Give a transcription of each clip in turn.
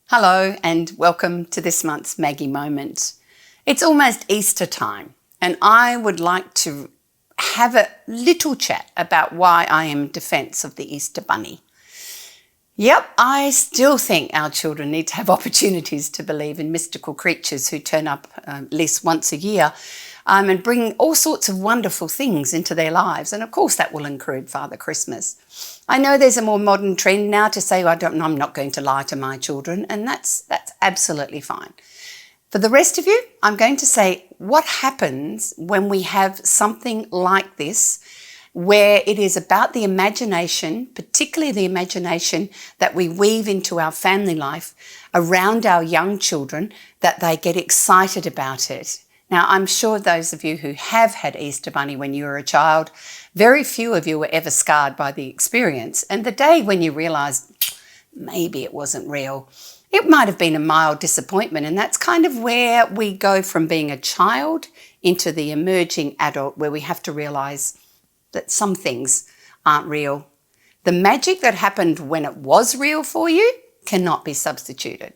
Hello and welcome to this month's Maggie Moment. It's almost Easter time and I would like to have a little chat about why I am in defence of the Easter Bunny. Yep, I still think our children need to have opportunities to believe in mystical creatures who turn up at least once a year and bring all sorts of wonderful things into their lives. And of course that will include Father Christmas. I know there's a more modern trend now to say, I'm not going to lie to my children, and that's absolutely fine. For the rest of you, I'm going to say what happens when we have something like this, where it is about the imagination, particularly the imagination that we weave into our family life around our young children, that they get excited about it. Now, I'm sure those of you who have had Easter Bunny when you were a child, very few of you were ever scarred by the experience. And the day when you realised maybe it wasn't real, it might have been a mild disappointment. And that's kind of where we go from being a child into the emerging adult, where we have to realise that some things aren't real. The magic that happened when it was real for you cannot be substituted.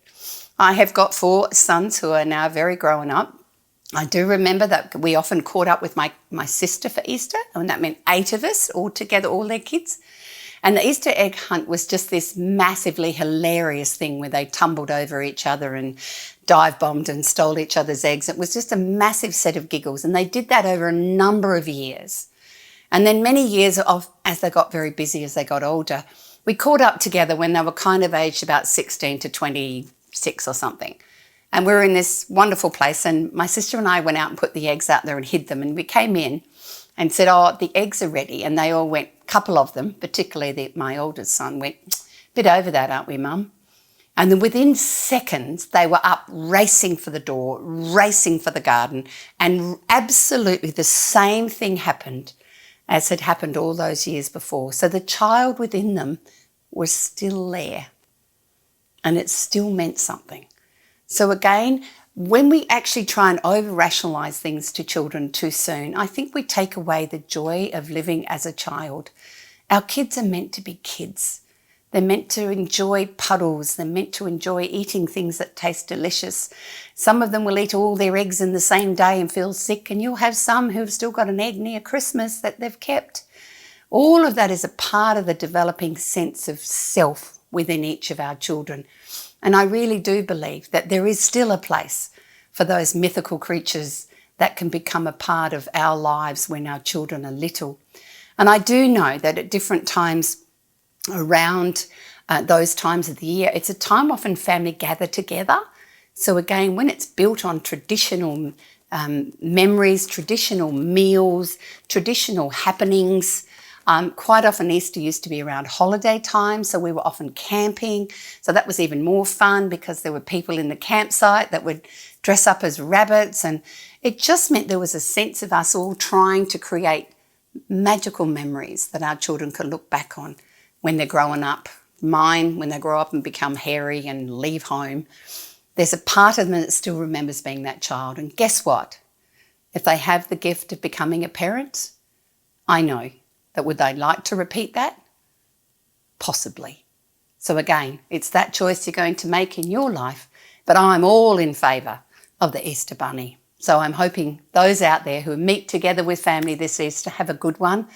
I have got 4 sons who are now very grown up. I do remember that we often caught up with my sister for Easter, and that meant 8 of us all together, all their kids. And the Easter egg hunt was just this massively hilarious thing where they tumbled over each other and dive bombed and stole each other's eggs. It was just a massive set of giggles, and they did that over a number of years. And then many years as they got very busy, as they got older, we caught up together when they were kind of aged about 16 to 26 or something. And we were in this wonderful place, and my sister and I went out and put the eggs out there and hid them. And we came in and said, oh, the eggs are ready. And they all went, a couple of them, particularly my oldest son, went, bit over that, aren't we, Mum? And then within seconds, they were up racing for the door, racing for the garden. And absolutely the same thing happened as had happened all those years before. So the child within them was still there. And it still meant something. So again, when we actually try and over-rationalise things to children too soon, I think we take away the joy of living as a child. Our kids are meant to be kids. They're meant to enjoy puddles. They're meant to enjoy eating things that taste delicious. Some of them will eat all their eggs in the same day and feel sick, and you'll have some who've still got an egg near Christmas that they've kept. All of that is a part of the developing sense of self within each of our children. And I really do believe that there is still a place for those mythical creatures that can become a part of our lives when our children are little. And I do know that at different times around those times of the year, it's a time often family gather together. So again, when it's built on traditional memories, traditional meals, traditional happenings, quite often Easter used to be around holiday time, so we were often camping. So that was even more fun because there were people in the campsite that would dress up as rabbits, and it just meant there was a sense of us all trying to create magical memories that our children could look back on when they're growing up. Mine, when they grow up and become hairy and leave home, there's a part of them that still remembers being that child. And guess what? If they have the gift of becoming a parent, I know that would they like to repeat that? Possibly. So again, it's that choice you're going to make in your life, but I'm all in favour of the Easter Bunny. So I'm hoping those out there who meet together with family this Easter have a good one,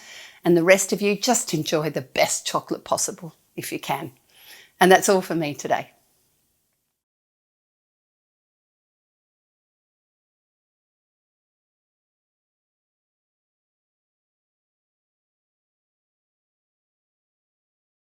and the rest of you just enjoy the best chocolate possible if you can. And that's all for me today.